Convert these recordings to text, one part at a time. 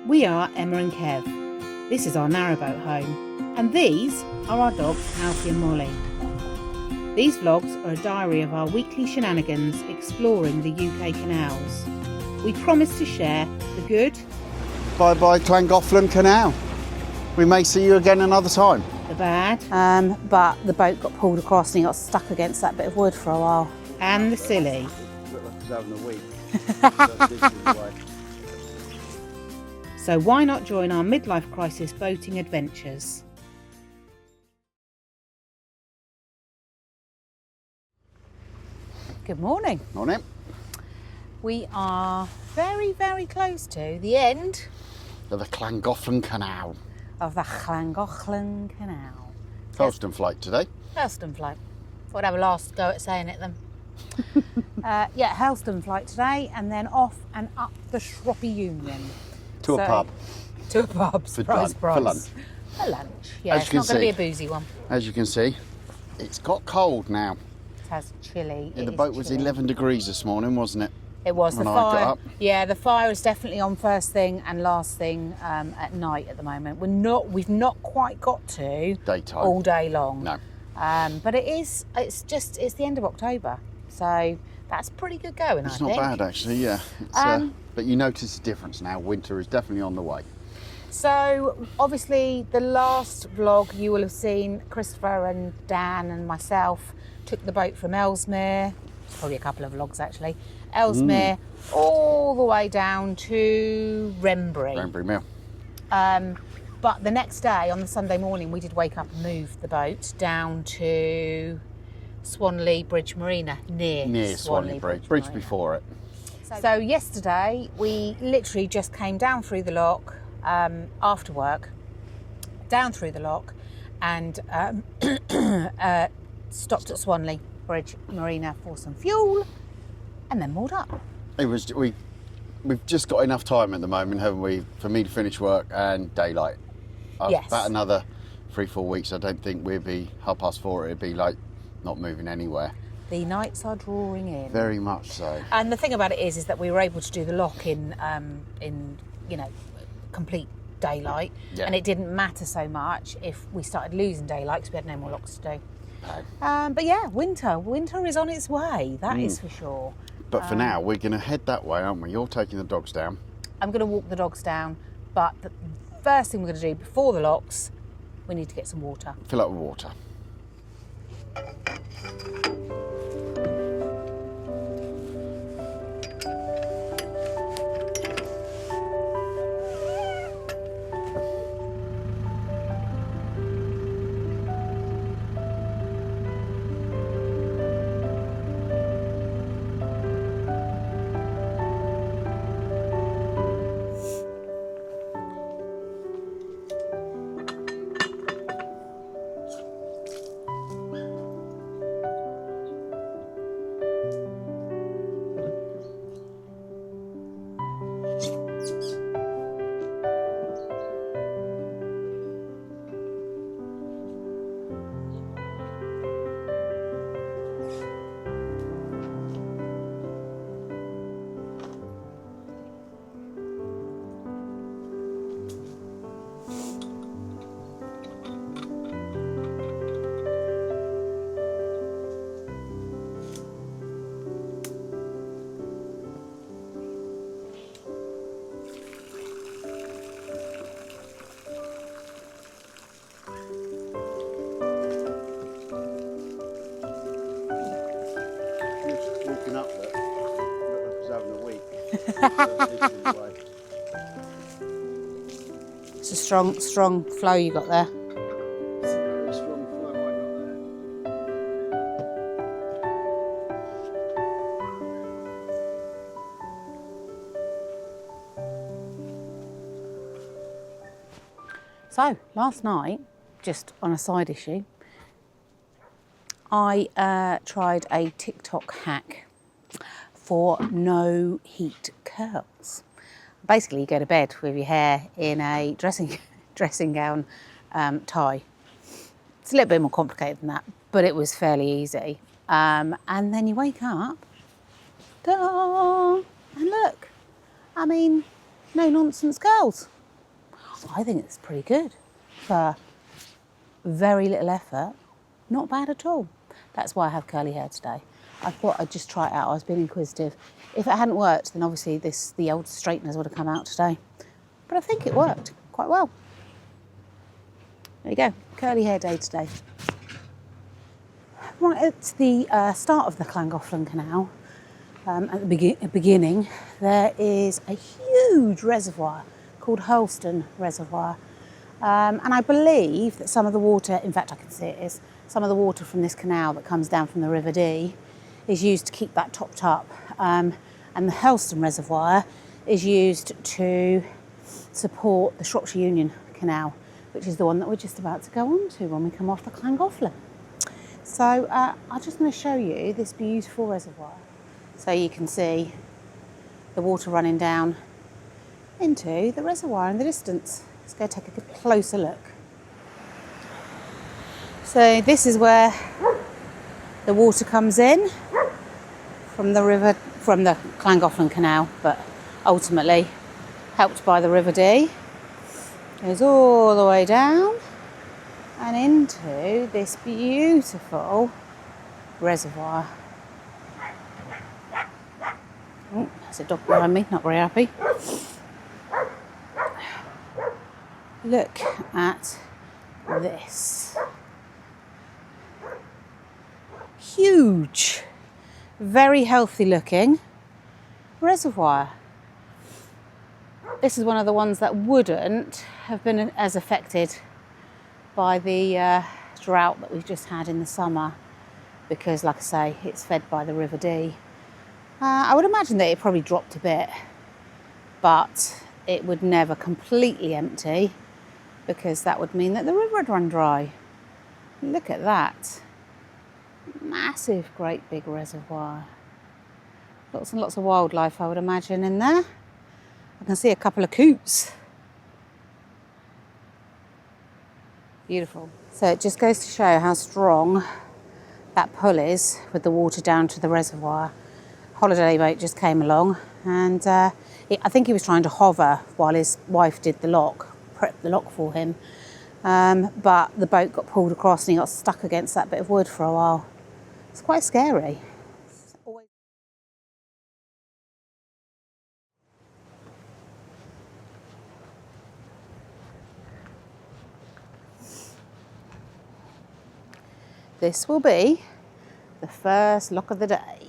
We are Emma and Kev. This is our narrowboat home, and these are our dogs Alfie and Molly. These vlogs are a diary of our weekly shenanigans exploring the UK canals. We promise to share the good, Bye-bye Llangollen Canal. We may see you again another time. the bad, but the boat got pulled across and he got stuck against that bit of wood for a while. and the silly. Looked like he was having a week. So why not join our midlife crisis boating adventures? Good morning. Morning. We are very, very close to the end To the Llangollen Canal. of the Llangollen Canal. Hurleston flight today. Hurleston flight. Thought I'd have a last go at saying it then. Yeah, Hurleston flight today, and then off and up the Shroppy Union. To a pub. To a pub, surprise, For lunch. For lunch, yeah. As It's you not can going to be see. a boozy one. As you can see, it's got cold now. It has chilly. Yeah, It the is boat was chilly. 11 degrees this morning, wasn't it? It was the when I got fire. up. Yeah, the fire is definitely on first thing and last thing at night at the moment. We've not quite got to Daytime. all day long. No. But it's the end of October, so that's pretty good going. It's I not think. bad actually, yeah. It's, but you notice the difference now. Winter is definitely on the way. So obviously the last vlog you will have seen Christopher and Dan and myself took the boat from Ellesmere. Probably a couple of vlogs actually. Ellesmere all the way down to Wrenbury. Wrenbury Mill. But the next day, on the Sunday morning, we did wake up and move the boat down to Swanley Bridge Marina, near Swanley Bridge. Bridge before it. So yesterday, we literally just came down through the lock after work, down through the lock, and stopped at Swanley Bridge Marina for some fuel, and then moored up. It was we've just got enough time at the moment, haven't we, for me to finish work and daylight. Yes. About another 3-4 weeks, I don't think we'd be 4:30. It'd be like not moving anywhere. The nights are drawing in. Very much so. And the thing about it is that we were able to do the lock in complete daylight, Yeah. and it didn't matter so much if we started losing daylight because we had no more locks to do. No. But yeah, winter is on its way. That is for sure. But for now, we're going to head that way, aren't we? You're taking the dogs down. I'm going to walk the dogs down, but the first thing we're going to do before the locks, we need to get some water. Fill up with water. Walking up there, looked like he was having a week. It's a strong flow you got there. Very strong flow I got there. So last night, just on a side issue, I tried a TikTok hack for no heat curls. Basically, you go to bed with your hair in a dressing gown tie. It's a little bit more complicated than that, but it was fairly easy. And then you wake up, ta-da, and look, I mean, no nonsense curls. I think it's pretty good for very little effort. Not bad at all. That's why I have curly hair today. I thought I'd just try it out. I was being inquisitive. If it hadn't worked, then obviously the old straighteners would have come out today. But I think it worked quite well. There you go, curly hair day today. Right at the start of the Llangollen Canal, at the beginning, there is a huge reservoir called Hurleston Reservoir. And I believe that some of the water, in fact I can see it is, some of the water from this canal that comes down from the River Dee is used to keep that topped up. And the Hurleston Reservoir is used to support the Shropshire Union Canal, which is the one that we're just about to go on to when we come off the Llangollen. So I'm just going to show you this beautiful reservoir. So you can see the water running down into the reservoir in the distance. Let's go take a closer look. So this is where the water comes in from the river, from the Llangollen Canal, but ultimately helped by the River Dee. Goes all the way down and into this beautiful reservoir. Oh, there's a dog behind me, not very happy. Look at this. Huge, very healthy looking reservoir. This is one of the ones that wouldn't have been as affected by the drought that we've just had in the summer because, like I say, it's fed by the River Dee. I would imagine that it probably dropped a bit, but it would never completely empty because that would mean that the river would run dry. Look at that. Massive, great big reservoir. Lots and lots of wildlife, I would imagine, in there. I can see a couple of coots. Beautiful. So it just goes to show how strong that pull is with the water down to the reservoir. Holiday boat just came along and I think he was trying to hover while his wife did the lock, prepped the lock for him. But the boat got pulled across and he got stuck against that bit of wood for a while. It's quite scary. This will be the first lock of the day.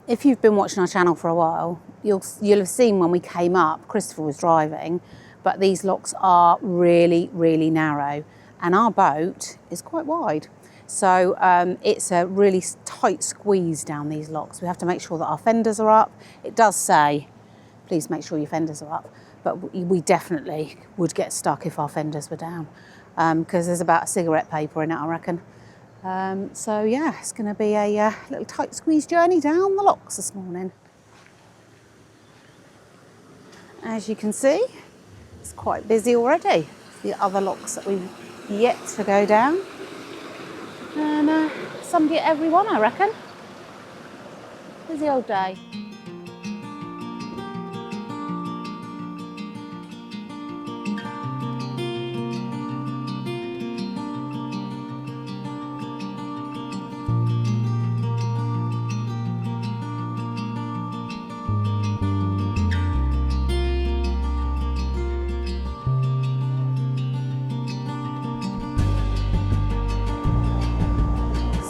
If you've been watching our channel for a while, you'll have seen when we came up, Christopher was driving, but these locks are really, really narrow and our boat is quite wide. So it's a really tight squeeze down these locks. We have to make sure that our fenders are up. It does say, please make sure your fenders are up, but we definitely would get stuck if our fenders were down. Because there's about cigarette paper in it, I reckon. So yeah, it's going to be a little tight squeeze journey down the locks this morning. As you can see, it's quite busy already. The other locks that we've yet to go down. And somebody at every one, I reckon. Busy old day.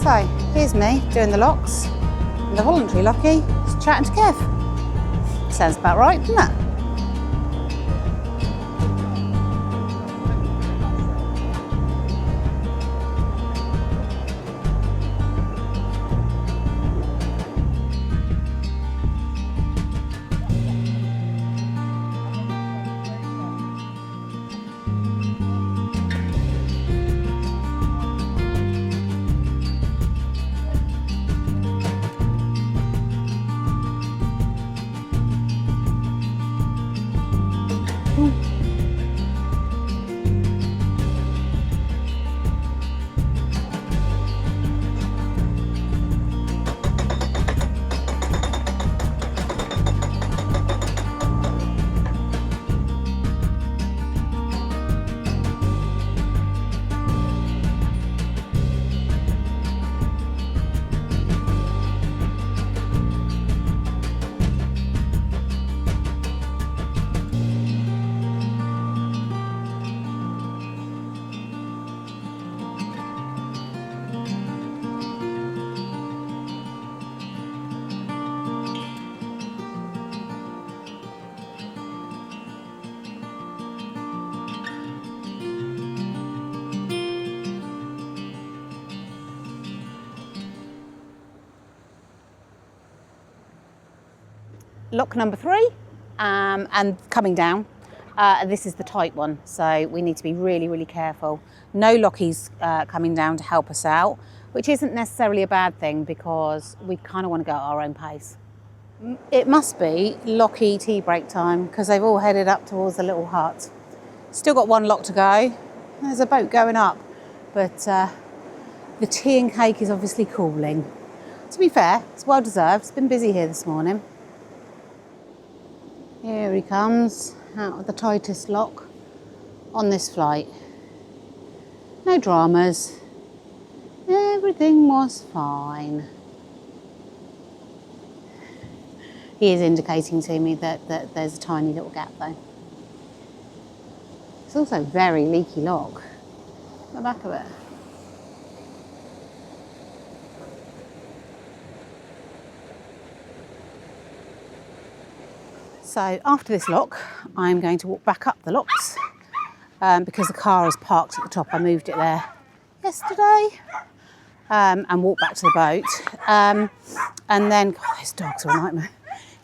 So, here's me doing the locks, and the voluntary lockie is chatting to Kev. Sounds about right, doesn't it? lock number 3 and coming down. This is the tight one, so we need to be really, really careful. No lockies coming down to help us out, which isn't necessarily a bad thing because we kind of want to go at our own pace. It must be locky tea break time because they've all headed up towards the little hut. Still got one lock to go. There's a boat going up, but the tea and cake is obviously cooling. To be fair, it's well deserved. It's been busy here this morning. Here he comes out of the tightest lock on this flight. No dramas. Everything was fine. He is indicating to me that there's a tiny little gap though. It's also a very leaky lock. The back of it. So after this lock, I'm going to walk back up the locks because the car is parked at the top. I moved it there yesterday and walk back to the boat. And then, God, those dogs are a nightmare.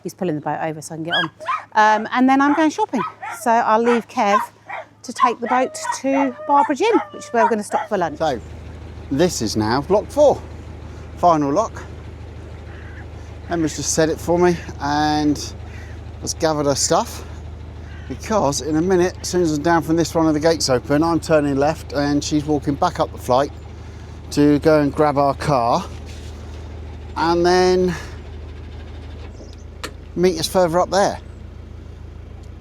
He's pulling the boat over so I can get on. And then I'm going shopping. So I'll leave Kev to take the boat to Barbara Inn, which is where we're going to stop for lunch. So this is now lock 4, final lock. Emma's just set it for me and let's gather her stuff because in a minute, as soon as I'm down from this one of the gates open, I'm turning left and she's walking back up the flight to go and grab our car and then meet us further up there.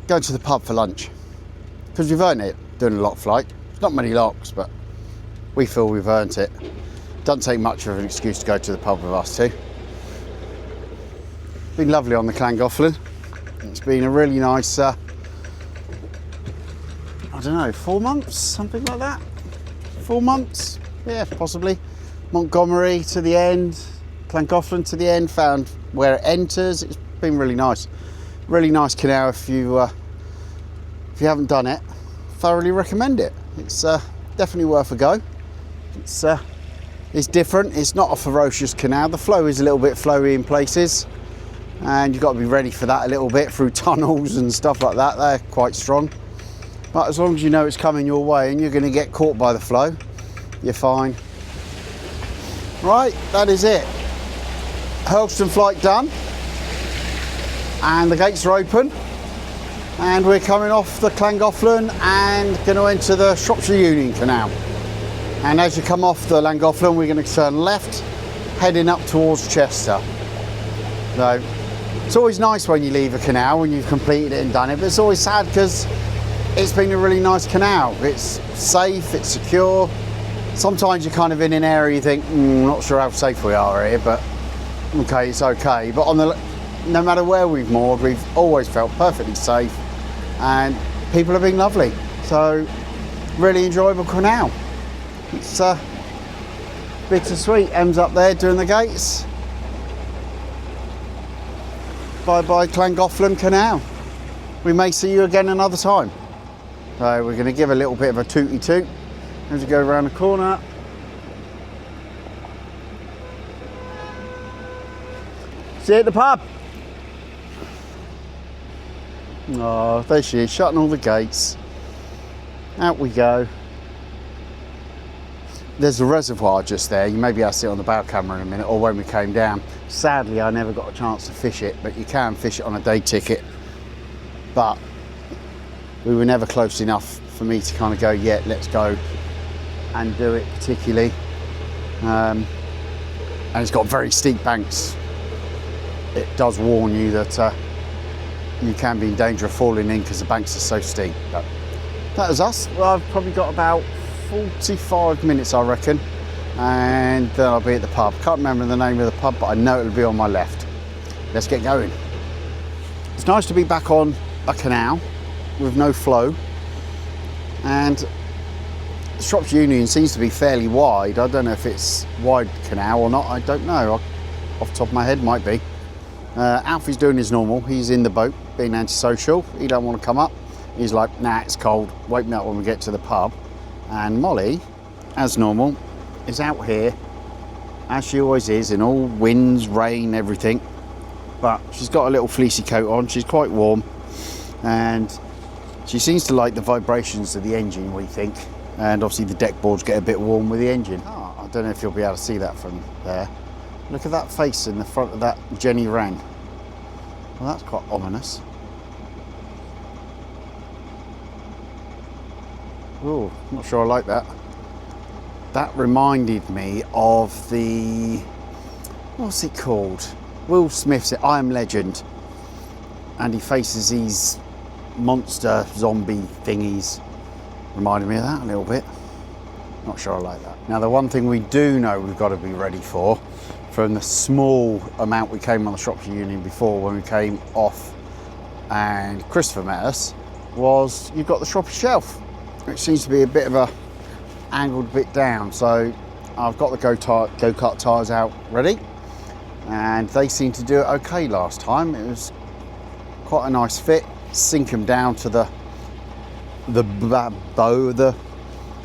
Go to the pub for lunch because we've earned it doing a lock flight. It's not many locks, but we feel we've earned it. Doesn't take much of an excuse to go to the pub with us two. Been lovely on the Llangollen. It's been a really nice, I don't know, 4 months, something like that. 4 months, yeah, possibly. Montgomery to the end, Llangollen to the end, found where it enters. It's been really nice. Really nice canal if you haven't done it. Thoroughly recommend it. It's definitely worth a go. It's different. It's not a ferocious canal. The flow is a little bit flowy in places. And you've got to be ready for that a little bit through tunnels and stuff like that. They're quite strong. But as long as you know it's coming your way and you're going to get caught by the flow, you're fine. Right, that is it. Hurleston flight done. And the gates are open. And we're coming off the Llangollen and going to enter the Shropshire Union Canal. And as you come off the Llangollen, we're going to turn left, heading up towards Chester. So, it's always nice when you leave a canal, when you've completed it and done it, but it's always sad because it's been a really nice canal. It's safe, it's secure. Sometimes you're kind of in an area you think, not sure how safe we are here, but okay, it's okay. But no matter where we've moored, we've always felt perfectly safe and people have been lovely. So, really enjoyable canal. It's bittersweet. Em's up there doing the gates. Bye-bye Llangollen Canal. We may see you again another time. So we're going to give a little bit of a tooty toot as you go around the corner. See you at the pub. Oh, there she is, shutting all the gates. Out we go. There's a reservoir just there. You may be able to see it on the bow camera in a minute or when we came down. Sadly, I never got a chance to fish it, but you can fish it on a day ticket. But we were never close enough for me to kind of go, yeah, let's go and do it particularly. And it's got very steep banks. It does warn you that you can be in danger of falling in because the banks are so steep. But that was us. Well, I've probably got about 45 minutes, I reckon, and then I'll be at the pub. Can't remember the name of the pub, but I know it'll be on my left. Let's get going. It's nice to be back on a canal with no flow, and the Shropshire Union seems to be fairly wide. I don't know if it's wide canal or not, I don't know. Off the top of my head, might be. Alfie's doing his normal. He's in the boat, being antisocial. He don't want to come up. He's like, nah, it's cold. Wake me up when we get to the pub. And Molly, as normal, is out here, as she always is, in all winds, rain, everything, but she's got a little fleecy coat on. She's quite warm, and she seems to like the vibrations of the engine, we think. And obviously the deck boards get a bit warm with the engine. Oh, I don't know if you'll be able to see that from there. Look at that face in the front of that Jenny Wren. Well, that's quite ominous. Oh, not sure I like that. That reminded me of the, what's it called? Will Smith's I Am Legend. And he faces these monster zombie thingies. Reminded me of that a little bit. Not sure I like that. Now, the one thing we do know we've got to be ready for, from the small amount we came on the Shropshire Union before when we came off and Christopher met us, was you've got the Shropshire Shelf, which seems to be a bit of a angled bit down. So I've got the go-kart tyres out ready, and they seemed to do it okay last time. It was quite a nice fit. Sink them down to the bow of the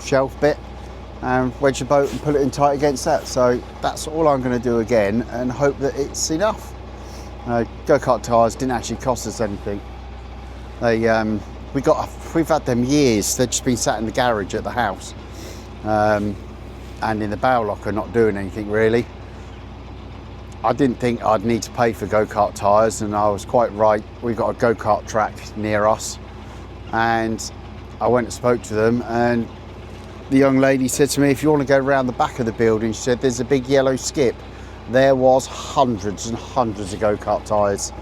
shelf bit and wedge the boat and pull it in tight against that. So that's all I'm going to do again and hope that it's enough. Go-kart tyres didn't actually cost us anything. We've had them years. They've just been sat in the garage at the house and in the bow locker, not doing anything really. I didn't think I'd need to pay for go-kart tyres, and I was quite right. We've got a go-kart track near us, and I went and spoke to them, and the young lady said to me, if you want to go around the back of the building, she said, there's a big yellow skip. There was hundreds and hundreds of go-kart tyres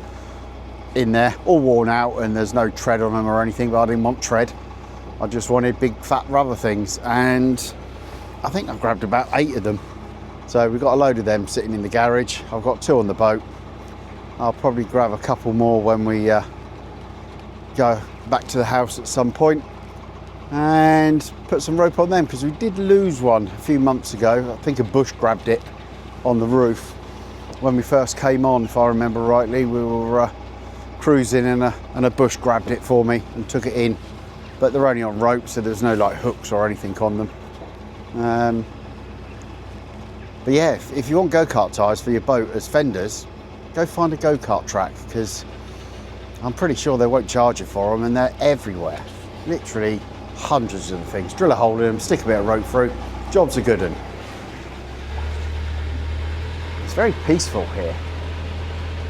in there, all worn out, and there's no tread on them or anything, but I didn't want tread. I just wanted big fat rubber things, and I think I've grabbed about 8 of them. So we've got a load of them sitting in the garage. I've got 2 on the boat. I'll probably grab a couple more when we go back to the house at some point and put some rope on them, because we did lose one a few months ago. I think a bush grabbed it on the roof when we first came on, if I remember rightly. We were cruising and a bush grabbed it for me and took it in, but they're only on rope, so there's no like hooks or anything on them. But yeah, if you want go-kart tyres for your boat as fenders, go find a go-kart track, because I'm pretty sure they won't charge you for them, and they're everywhere. Literally hundreds of the things. Drill a hole in them, stick a bit of rope through, job's a good one. It's very peaceful here.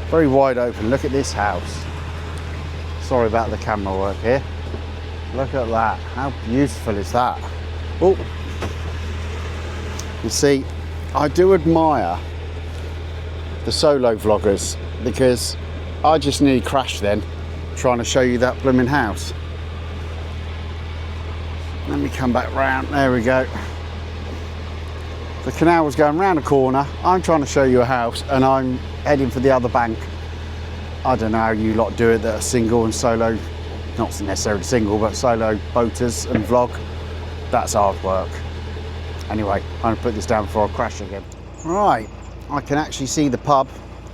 Very wide open. Look at this house. Sorry about the camera work here. Look at that. How beautiful is that? Oh, you see, I do admire the solo vloggers, because I just nearly crashed then trying to show you that blooming house. Let me come back round. There we go. The canal was going round a corner. I'm trying to show you a house, and I'm heading for the other bank. I don't know how you lot do it that are single and solo, not necessarily single, but solo boaters and vlog. That's hard work. Anyway, I'm going to put this down before I crash again. Right, I can actually see the pub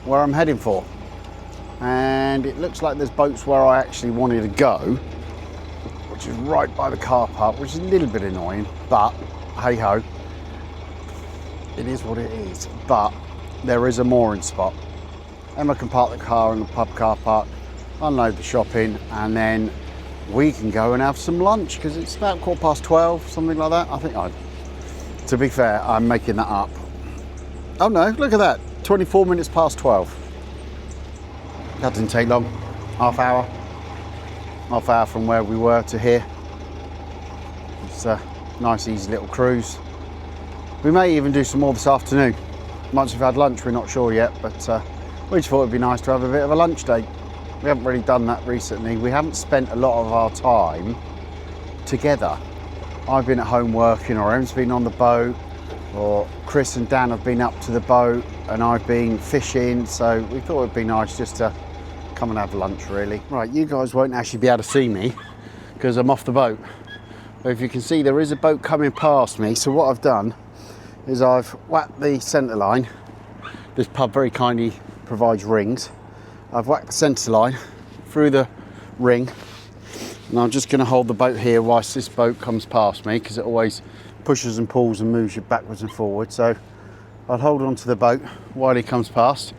where I'm heading for. And it looks like there's boats where I actually wanted to go, which is right by the car park, which is a little bit annoying, but hey ho, it is what it is. But there is a mooring spot. Emma can park the car in the pub car park, unload the shopping, and then we can go and have some lunch, because it's about 12:15, something like that. I think to be fair, I'm making that up. Oh no, look at that, 24 minutes past 12. That didn't take long, half hour from where we were to here. It's a nice easy little cruise. We may even do some more this afternoon. Once we've had lunch, we're not sure yet, but we just thought it'd be nice to have a bit of a lunch date. We haven't really done that recently. We haven't spent a lot of our time together. I've been at home working, or Em's been on the boat, or Chris and Dan have been up to the boat, and I've been fishing, so we thought it'd be nice just to come and have lunch really. Right, you guys won't actually be able to see me because I'm off the boat. But if you can see, there is a boat coming past me, so what I've done is I've whacked the centre line. This pub very kindly provides rings. I've whacked the centre line through the ring, and I'm just going to hold the boat here whilst this boat comes past me, because it always pushes and pulls and moves you backwards and forwards. So I'll hold on to the boat while he comes past,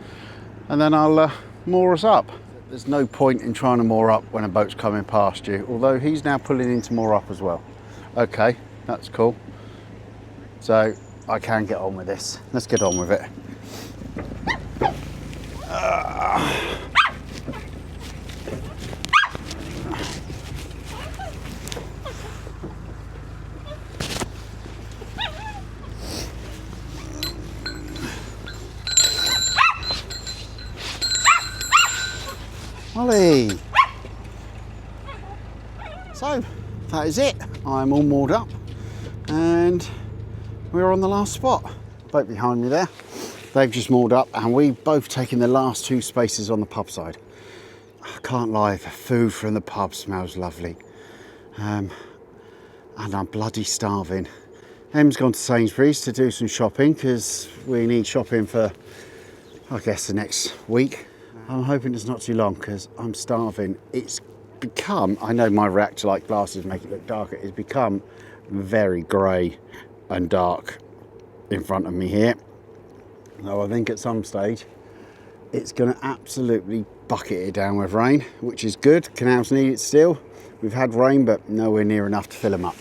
and then I'll moor us up. There's no point in trying to moor up when a boat's coming past you, although he's now pulling in to moor up as well. Okay, that's cool. So I can get on with this. Let's get on with it. Molly! So, that is it. I'm all moored up and we're on the last spot. Boat behind me there. They've just moored up and we've both taken the last 2 spaces on the pub side. I can't lie, the food from the pub smells lovely. And I'm bloody starving. Em's gone to Sainsbury's to do some shopping because we need shopping for, I guess, the next week. I'm hoping it's not too long because I'm starving. It's become, I know my reactor light glasses make it look darker, it's become very grey and dark in front of me here. So I think at some stage it's going to absolutely bucket it down with rain, which is good. Canals need it still. We've had rain but nowhere near enough to fill them up.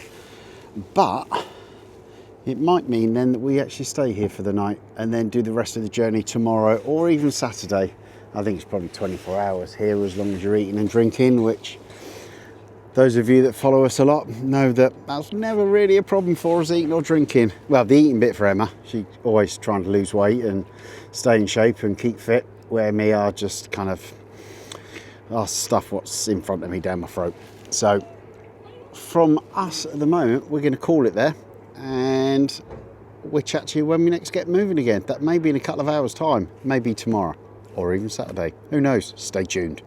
But it might mean then that we actually stay here for the night and then do the rest of the journey tomorrow or even Saturday. I think it's probably 24 hours here as long as you're eating and drinking, which those of you that follow us a lot know that that's never really a problem for us, eating or drinking. Well, the eating bit for Emma, she's always trying to lose weight and stay in shape and keep fit, where me are just kind of, I'll stuff what's in front of me down my throat. So from us at the moment, we're going to call it there and we'll chat to you when we next get moving again. That may be in a couple of hours time, maybe tomorrow. Or even Saturday. Who knows? Stay tuned.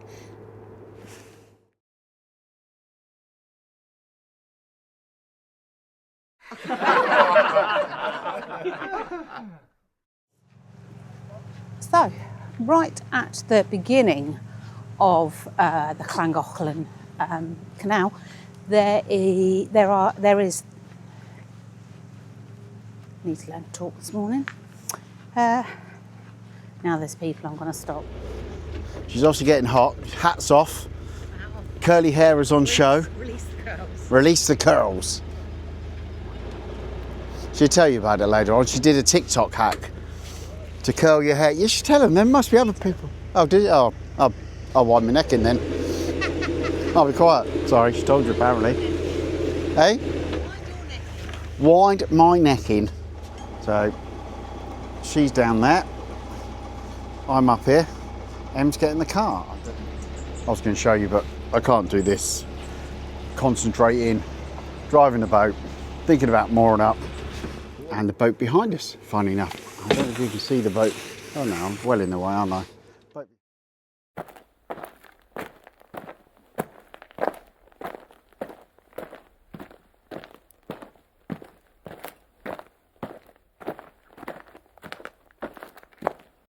So, right at the beginning of the Llangollen Canal, there is. Need to learn to talk this morning. Now there's people, I'm going to stop. She's obviously getting hot. Hats off. Curly hair is on show. Release the curls. Release the curls. She'll tell you about it later on. She did a TikTok hack to curl your hair. You should tell them. There must be other people. Oh, did you? Oh, I'll wind my neck in then. I'll be quiet. Sorry, she told you apparently. Hey? Wind my neck in. So, she's down there. I'm up here. Em's getting the car. I was going to show you, but I can't do this. Concentrating, driving the boat, thinking about mooring up, and the boat behind us, funny enough. I don't know if you can see the boat. Oh no, I'm well in the way, aren't I?